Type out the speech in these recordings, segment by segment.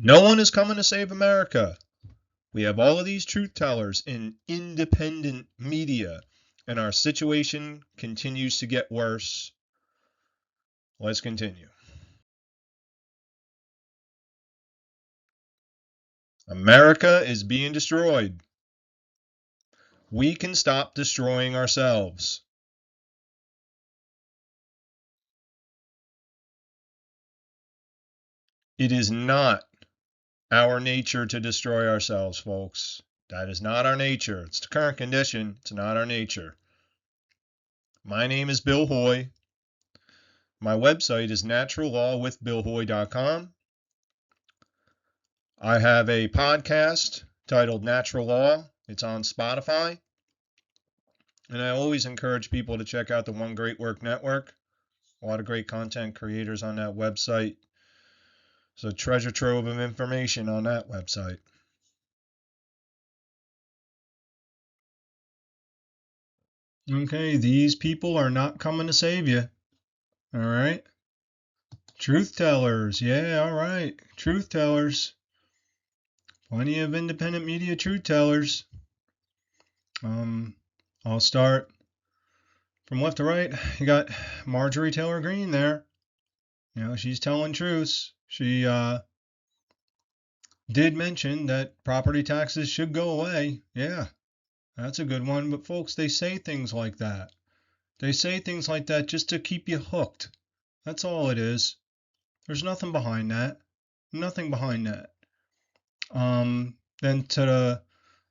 No one is coming to save America. We have all of these truth tellers in independent media, and our situation continues to get worse. Let's continue. America is being destroyed. We can stop destroying ourselves. It is not our nature to destroy ourselves, folks. That is not our nature. It's the current condition. It's not our nature. My name is Bill Hoy. My website is naturallawwithbillhoy.com. I have a podcast titled Natural Law. It's on Spotify. And I always encourage people to check out the One Great Work Network. A lot of great content creators on that website. It's a treasure trove of information on that website. Okay, these people are not coming to save you. All right. Truth tellers. Yeah, all right. Truth tellers. Plenty of independent media truth tellers. I'll start from left to right. You got Marjorie Taylor Greene there. You know, she's telling truths. She did mention that property taxes should go away. Yeah, that's a good one. But folks, they say things like that. They say things like that just to keep you hooked. That's all it is. There's nothing behind that. Nothing behind that. Then to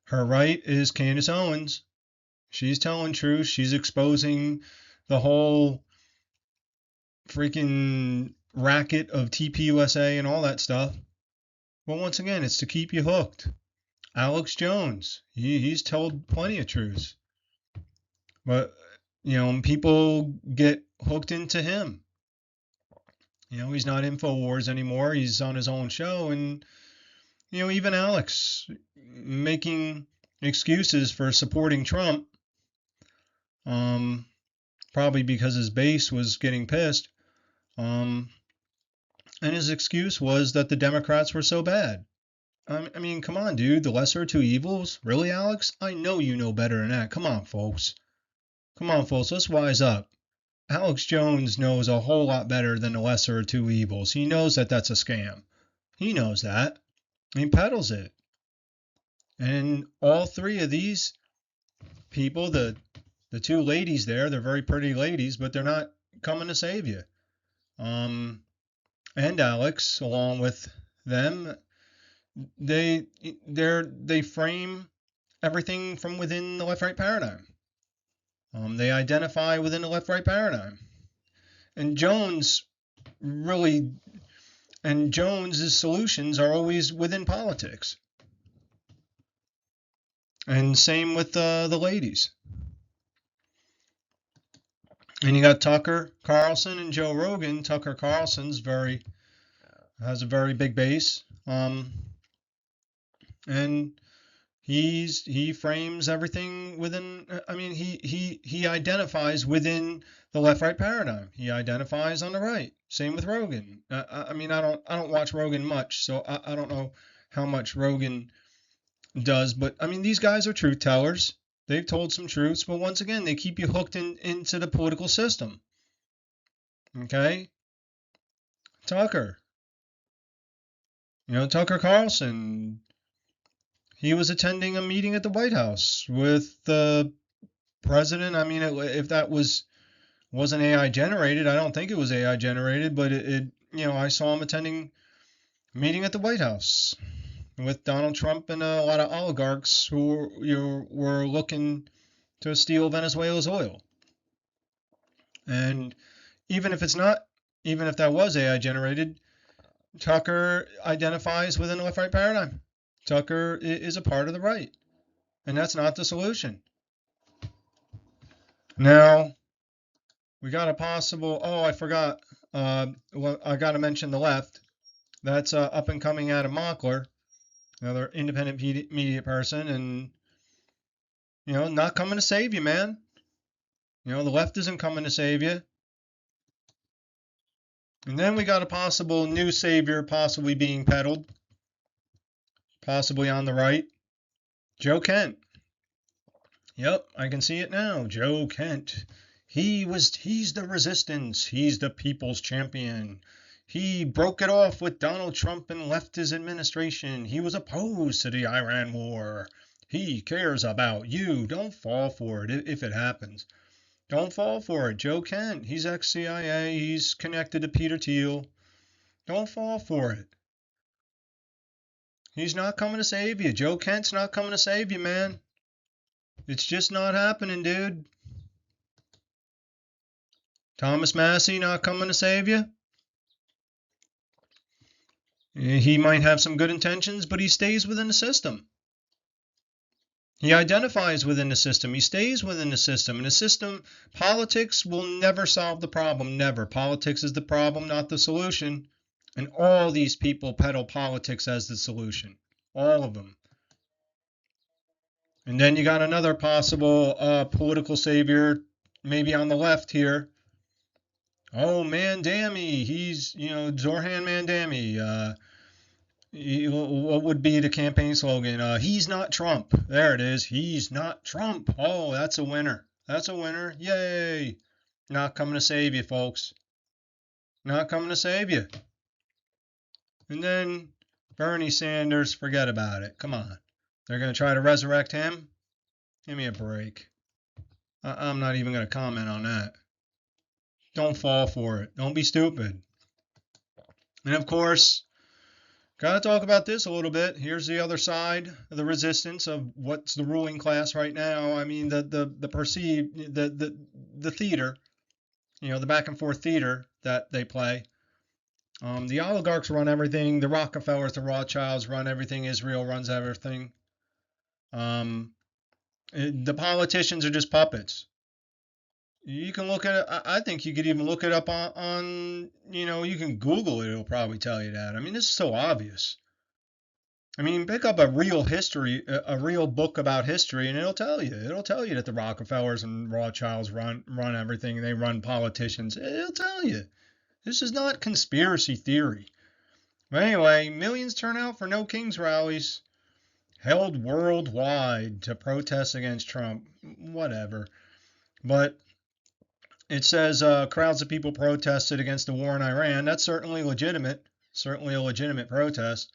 her right is Candace Owens. She's telling truth. She's exposing the whole freaking racket of TPUSA and all that stuff. Well, once again, it's to keep you hooked. Alex Jones, he's told plenty of truths. But, you know, people get hooked into him. You know, he's not InfoWars anymore. He's on his own show. And, you know, even Alex making excuses for supporting Trump, probably because his base was getting pissed. And his excuse was that the Democrats were so bad. I mean, come on, dude. The lesser of two evils? Really, Alex? I know you know better than that. Come on, folks. Come on, folks. Let's wise up. Alex Jones knows a whole lot better than the lesser of two evils. He knows that that's a scam. He knows that. He peddles it. And all three of these people, the two ladies there, they're very pretty ladies, but they're not coming to save you. And Alex, along with them, they frame everything from within the left-right paradigm. They identify within the left-right paradigm. And Jones's solutions are always within politics. And same with the ladies. And you got Tucker Carlson and Joe Rogan. Tucker Carlson's has a very big base. And he frames everything within. I mean, he identifies within the left-right paradigm. He identifies on the right. Same with Rogan. I mean, I don't watch Rogan much, so I don't know how much Rogan does. But I mean, these guys are truth tellers. They've told some truths, but once again, they keep you hooked into the political system. Okay, Tucker. You know, Tucker Carlson. He was attending a meeting at the White House with the president. I mean, if that wasn't AI generated, I don't think it was AI generated, but you know, I saw him attending a meeting at the White House with Donald Trump and a lot of oligarchs who were looking to steal Venezuela's oil. And even if that was AI generated, Tucker identifies within the left-right paradigm. Tucker is a part of the right, and that's not the solution. Now, we got a possible, I forgot, well, I got to mention the left. That's up and coming Adam Mockler, another independent media person, and, you know, not coming to save you, man. You know, the left isn't coming to save you. And then we got a possible new savior possibly being peddled. possibly on the right. Joe Kent. Yep, I can see it now. Joe Kent. He's the resistance. He's the people's champion. He broke it off with Donald Trump and left his administration. He was opposed to the Iran war. He cares about you. Don't fall for it if it happens. Don't fall for it. Joe Kent, he's ex-CIA. He's connected to Peter Thiel. Don't fall for it. He's not coming to save you. Joe Kent's not coming to save you, man. It's just not happening, dude. Thomas Massey not coming to save you. He might have some good intentions, but he stays within the system. He identifies within the system. He stays within the system. And the system, politics will never solve the problem. Never. Politics is the problem, not the solution. And all these people peddle politics as the solution. All of them. And then you got another possible political savior, maybe on the left here. Oh, Mandami. He's, Zorhan Mandami. What would be the campaign slogan? He's not Trump. There it is. He's not Trump. Oh, that's a winner. That's a winner. Yay. Not coming to save you, folks. Not coming to save you. And then Bernie Sanders, forget about it. Come on. They're going to try to resurrect him? Give me a break. I'm not even going to comment on that. Don't fall for it. Don't be stupid. And of course, gotta talk about this a little bit. Here's the other side of the resistance of what's the ruling class right now. I mean, the perceived, the theater, the back and forth theater that they play. The oligarchs run everything. The Rockefellers, the Rothschilds run everything. Israel runs everything. The politicians are just puppets. You can look at it. I think you could even look it up on you can Google it. It'll probably tell you that. I mean, this is so obvious. I mean, pick up a real history, a real book about history, and it'll tell you. It'll tell you that the Rockefellers and Rothschilds run everything. They run politicians. It'll tell you. This is not conspiracy theory. But anyway, millions turn out for No Kings rallies held worldwide to protest against Trump. Whatever. But it says crowds of people protested against the war in Iran. That's certainly legitimate. Certainly a legitimate protest.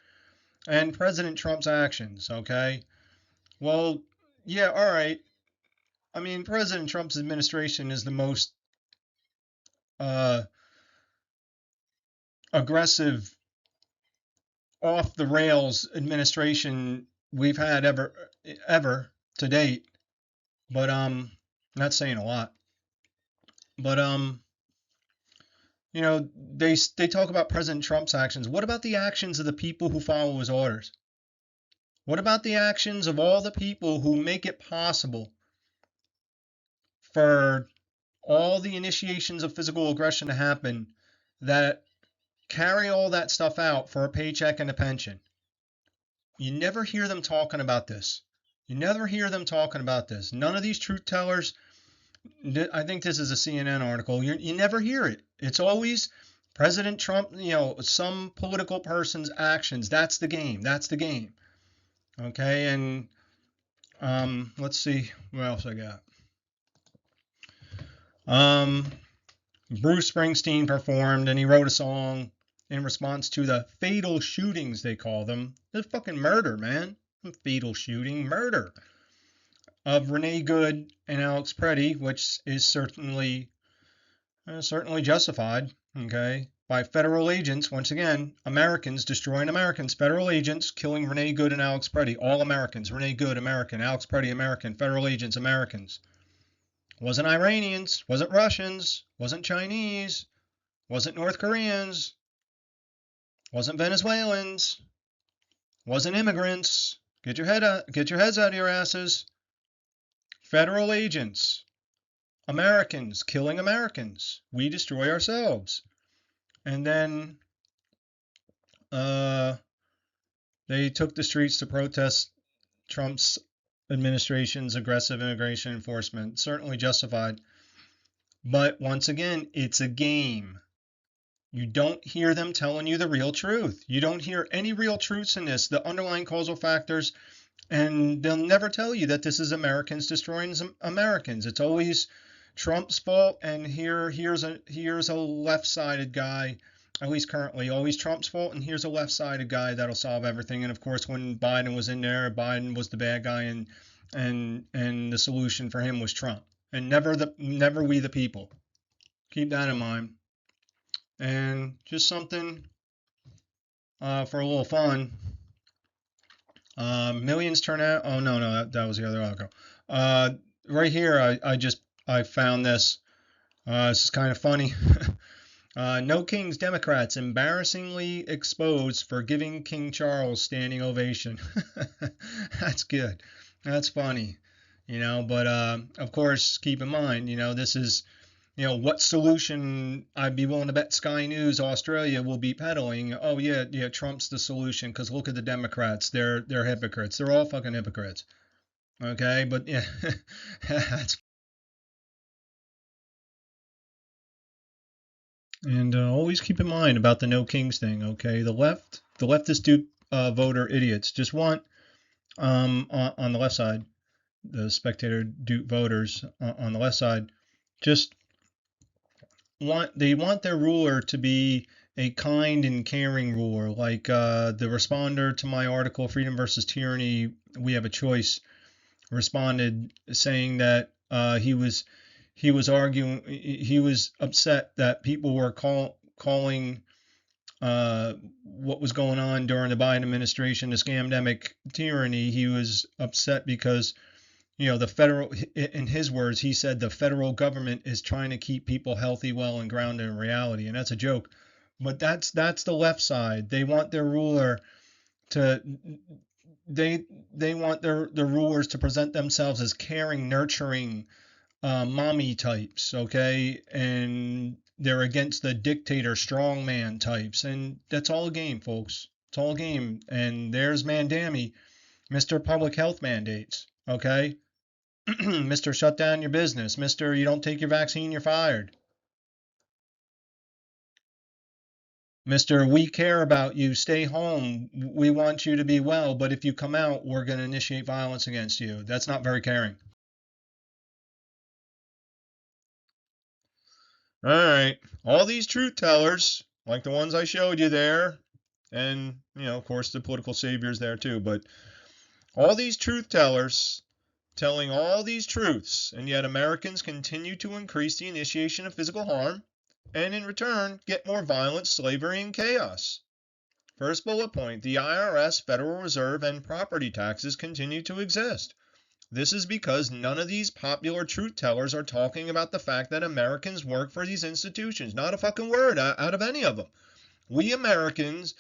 And President Trump's actions, okay? Well, yeah, all right. I mean, President Trump's administration is the most aggressive, off the rails administration we've had ever to date. But not saying a lot. But they talk about President Trump's actions. What about the actions of the people who follow his orders? What about the actions of all the people who make it possible for all the initiations of physical aggression to happen, that carry all that stuff out for a paycheck and a pension? You never hear them talking about this. You never hear them talking about this. None of these truth tellers, I think this is a CNN article, you never hear it. It's always President Trump, some political person's actions. That's the game. That's the game. Okay, and let's see what else I got. Bruce Springsteen performed, and he wrote a song in response to the fatal shootings, they call them. It's fucking murder, man. Fatal shooting, murder of Renee Good and Alex Preddy, which is certainly justified, okay, by federal agents. Once again, Americans destroying Americans, federal agents killing Renee Good and Alex Preddy, all Americans. Renee Good, American. Alex Preddy, American. Federal agents, Americans. Wasn't Iranians, wasn't Russians, wasn't Chinese, wasn't North Koreans, wasn't Venezuelans, wasn't immigrants. Get your heads out of your asses. Federal agents, Americans killing Americans. We destroy ourselves. And then they took the streets to protest Trump's administration's aggressive immigration enforcement. Certainly justified. But once again, it's a game. You don't hear them telling you the real truth. You don't hear any real truths in this, the underlying causal factors, and they'll never tell you that this is Americans destroying Americans. It's always Trump's fault, and here's a left-sided guy, at least currently, always Trump's fault, and here's a left-sided guy that'll solve everything. And of course, when Biden was in there, Biden was the bad guy, and the solution for him was Trump, and never we the people. Keep that in mind. And just something for a little fun. Millions turn out. Oh no, that was the other article. Right here, I found this. This is kind of funny. No Kings Democrats embarrassingly exposed for giving King Charles standing ovation. That's good. That's funny. But of course, keep in mind, this is what solution I'd be willing to bet Sky News Australia will be peddling. Oh yeah, Trump's the solution because look at the Democrats. They're hypocrites. They're all fucking hypocrites. Okay, but yeah, that's and always keep in mind about the no kings thing. Okay, the leftist dupe voter idiots just want on the left side, the spectator dupe voters on the left side, just want their ruler to be a kind and caring ruler, like the responder to my article, Freedom versus Tyranny, We Have a Choice, responded saying that he was arguing, he was upset that people were calling what was going on during the Biden administration the scamdemic tyranny. He was upset because the federal, in his words, he said the federal government is trying to keep people healthy, well, and grounded in reality, and that's a joke. But that's the left side. They want their ruler to they want their rulers to present themselves as caring, nurturing, mommy types, okay, and they're against the dictator, strongman types, and that's all a game, folks. It's all a game. And there's Mandami, Mr. Public Health Mandates, okay. Mr. Shut down your business. Mr. You don't take your vaccine, you're fired. Mr. We care about you. Stay home. We want you to be well, but if you come out, we're going to initiate violence against you. That's not very caring. All right. All these truth tellers, like the ones I showed you there, and, of course, the political saviors there too, but all these truth tellers telling all these truths, and yet Americans continue to increase the initiation of physical harm, and in return get more violence, slavery, and chaos. First bullet point, the IRS, Federal Reserve, and property taxes continue to exist. This is because none of these popular truth tellers are talking about the fact that Americans work for these institutions. Not a fucking word out of any of them. We Americans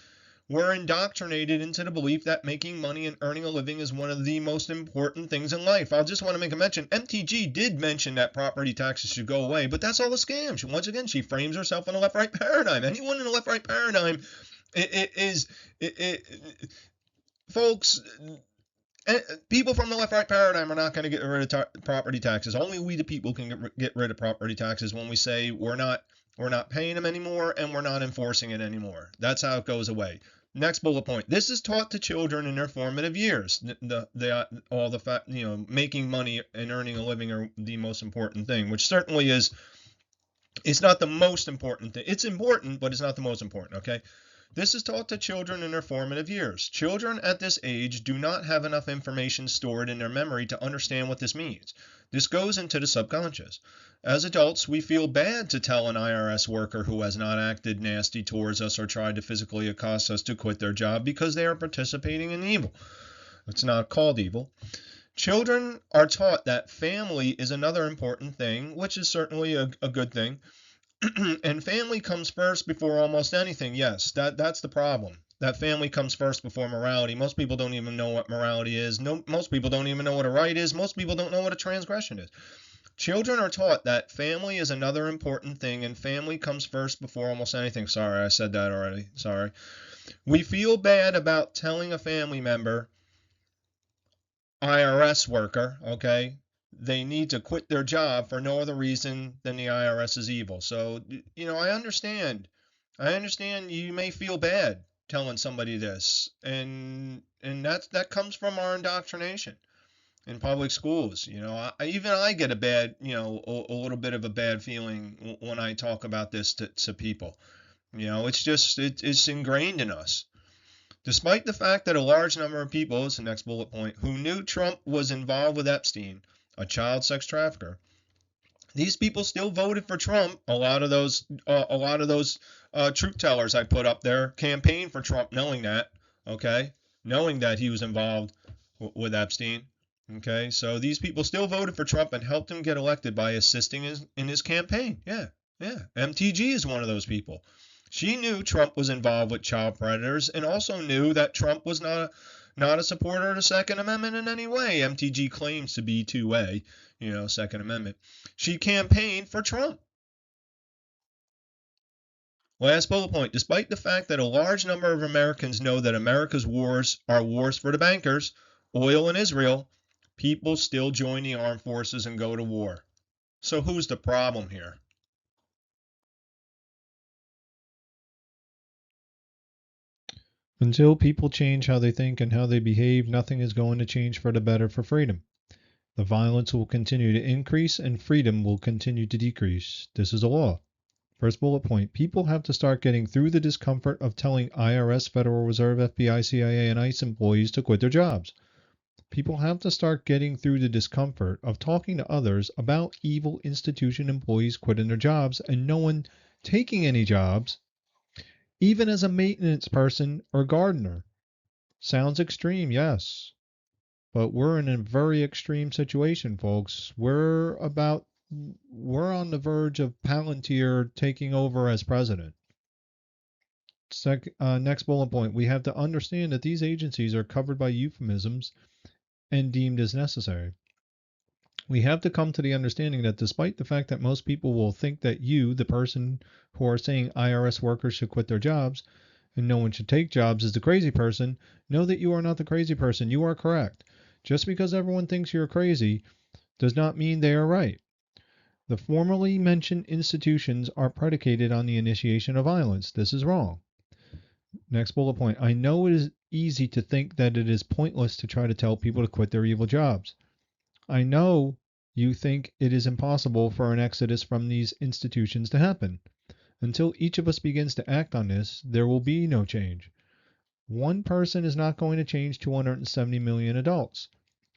were indoctrinated into the belief that making money and earning a living is one of the most important things in life. I just want to make a mention. MTG did mention that property taxes should go away, but that's all a scam. Once again, she frames herself in a left-right paradigm. Anyone in a left-right paradigm folks, people from the left-right paradigm are not going to get rid of property taxes. Only we the people can get rid of property taxes when we say we're not paying them anymore and we're not enforcing it anymore. That's how it goes away. Next bullet point. This is taught to children in their formative years. Making money and earning a living are the most important thing, which certainly is. It's not the most important thing. It's important, but it's not the most important. Okay. This is taught to children in their formative years. Children at this age do not have enough information stored in their memory to understand what this means. This goes into the subconscious. As adults, we feel bad to tell an IRS worker who has not acted nasty towards us or tried to physically accost us to quit their job because they are participating in evil. It's not called evil. Children are taught that family is another important thing, which is certainly a good thing. And family comes first before almost anything. Yes, that's the problem. That family comes first before morality. Most people don't even know what morality is. No, most people don't even know what a right is. Most people don't know what a transgression is. Children are taught that family is another important thing, and family comes first before almost anything. Sorry, I said that already. Sorry. We feel bad about telling a family member, IRS worker, okay, they need to quit their job for no other reason than the IRS is evil. So, I understand I understand you may feel bad telling somebody this, and that comes from our indoctrination in public schools. Even I get a bad, a little bit of a bad feeling when I talk about this to people. It's just it's ingrained in us. Despite the fact that a large number of people, it's the next bullet point, who knew Trump was involved with Epstein, a child sex trafficker, these people still voted for Trump. A lot of those truth tellers I put up there campaigned for Trump, knowing that, okay, knowing that he was involved with Epstein. Okay, so these people still voted for Trump and helped him get elected by assisting in his campaign. Yeah, yeah. MTG is one of those people. She knew Trump was involved with child predators and also knew that Trump was not a supporter of the Second Amendment in any way. MTG claims to be two-way, Second Amendment. She campaigned for Trump. Last bullet point. Despite the fact that a large number of Americans know that America's wars are wars for the bankers, oil and Israel, people still join the armed forces and go to war. So who's the problem here? Until people change how they think and how they behave, nothing is going to change for the better for freedom. The violence will continue to increase and freedom will continue to decrease. This is a law. First bullet point. People have to start getting through the discomfort of telling IRS, Federal Reserve, FBI, CIA, and ICE employees to quit their jobs. People have to start getting through the discomfort of talking to others about evil institution employees quitting their jobs and no one taking any jobs, even as a maintenance person or gardener. Sounds extreme, yes, but we're in a very extreme situation, folks. We're on the verge of Palantir taking over as president. Next bullet point. We have to understand that these agencies are covered by euphemisms and deemed as necessary. We have to come to the understanding that despite the fact that most people will think that you, the person who are saying IRS workers should quit their jobs and no one should take jobs, is the crazy person, know that you are not the crazy person. You are correct. Just because everyone thinks you're crazy does not mean they are right. The formerly mentioned institutions are predicated on the initiation of violence. This is wrong. Next bullet point. I know it is easy to think that it is pointless to try to tell people to quit their evil jobs. I know you think it is impossible for an exodus from these institutions to happen. Until each of us begins to act on this, there will be no change. One person is not going to change 270 million adults.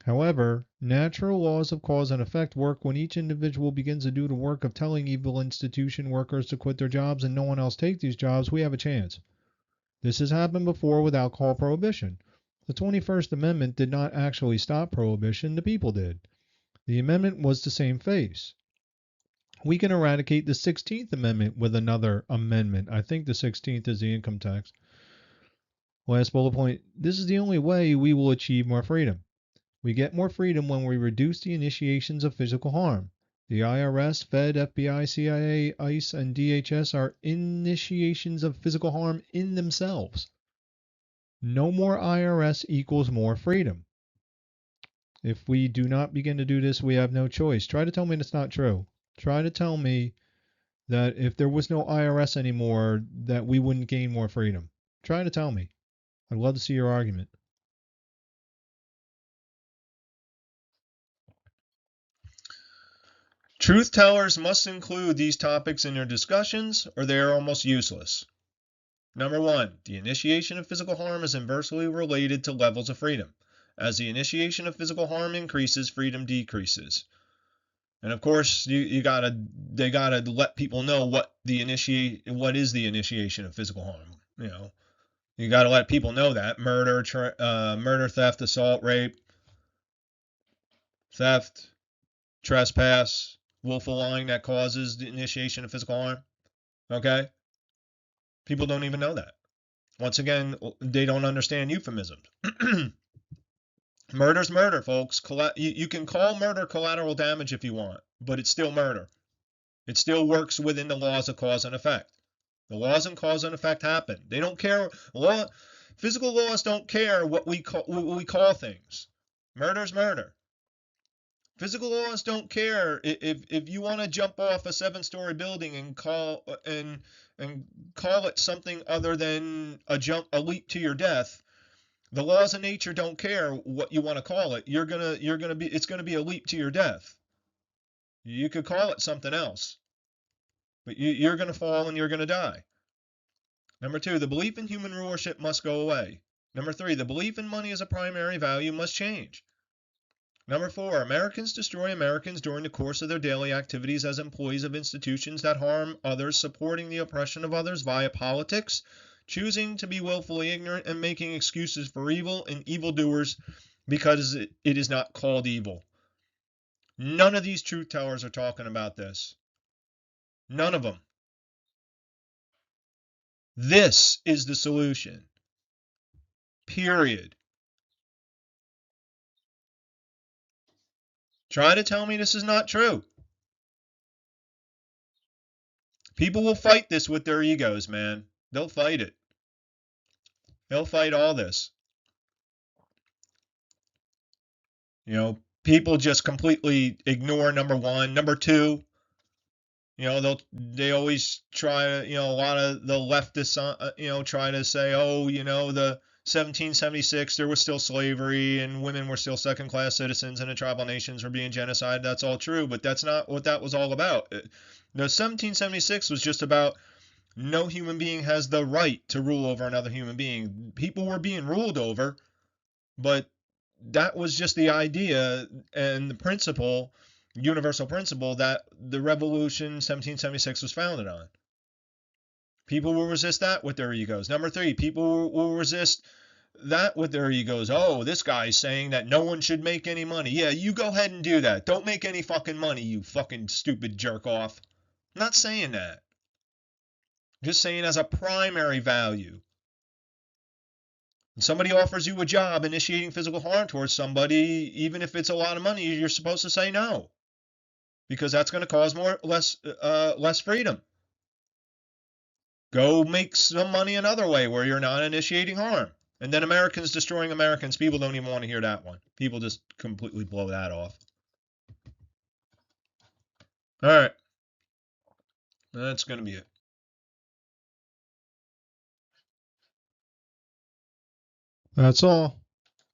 However, natural laws of cause and effect work when each individual begins to do the work of telling evil institution workers to quit their jobs and no one else take these jobs, we have a chance. This has happened before with alcohol prohibition. The 21st Amendment did not actually stop prohibition, the people did. The amendment was the same face. We can eradicate the 16th Amendment with another amendment. I think the 16th is the income tax. Last bullet point. This is the only way we will achieve more freedom. We get more freedom when we reduce the initiations of physical harm. The IRS, Fed, FBI, CIA, ICE, and DHS are initiations of physical harm in themselves. No more IRS equals more freedom. If we do not begin to do this, we have no choice. Try to tell me that's not true. Try to tell me that if there was no IRS anymore, that we wouldn't gain more freedom. Try to tell me. I'd love to see your argument. Truth tellers must include these topics in their discussions or they are almost useless. Number one, the initiation of physical harm is inversely related to levels of freedom. As the initiation of physical harm increases, freedom decreases. And of course, they gotta let people know what is the initiation of physical harm. You gotta let people know that murder, theft, assault, rape, theft, trespass, willful lying that causes the initiation of physical harm. Okay, people don't even know that. Once again, they don't understand euphemisms. Murder's murder, folks. You can call murder collateral damage if you want, but it's still murder. It still works within the laws of cause and effect. The laws of cause and effect happen. They don't care. Physical laws don't care what we call things. Murder's murder. Physical laws don't care if you want to jump off a 7-story building and call it something other than a leap to your death. The laws of nature don't care what you want to call it. It's gonna be a leap to your death. You could call it something else, but you're gonna fall and you're gonna die. Number two, the belief in human rulership must go away. Number three, the belief in money as a primary value must change. Number four, Americans destroy Americans during the course of their daily activities as employees of institutions that harm others, supporting the oppression of others via politics, choosing to be willfully ignorant, and making excuses for evil and evildoers because it is not called evil. None of these truth tellers are talking about this. None of them. This is the solution. Period. Try to tell me this is not true. People will fight this with their egos, man. They'll fight it. They'll fight all this. People just completely ignore number one. Number two, they always try to, a lot of the leftists, try to say, oh, the 1776 there was still slavery and women were still second class citizens and the tribal nations were being genocided. That's all true, but that's not what that was all about. The 1776 was just about no human being has the right to rule over another human being. People were being ruled over, but that was just the idea and the principle, universal principle that the revolution 1776 was founded on. People will resist that with their egos. Number three, people will resist that with their egos. Oh, this guy's saying that no one should make any money. Yeah, you go ahead and do that. Don't make any fucking money, you fucking stupid jerk off. I'm not saying that. I'm just saying as a primary value. When somebody offers you a job initiating physical harm towards somebody, even if it's a lot of money, you're supposed to say no, because that's going to cause less freedom. Go make some money another way where you're not initiating harm. And then Americans destroying Americans, people don't even want to hear that one. People just completely blow that off. All right, that's going to be it. That's all.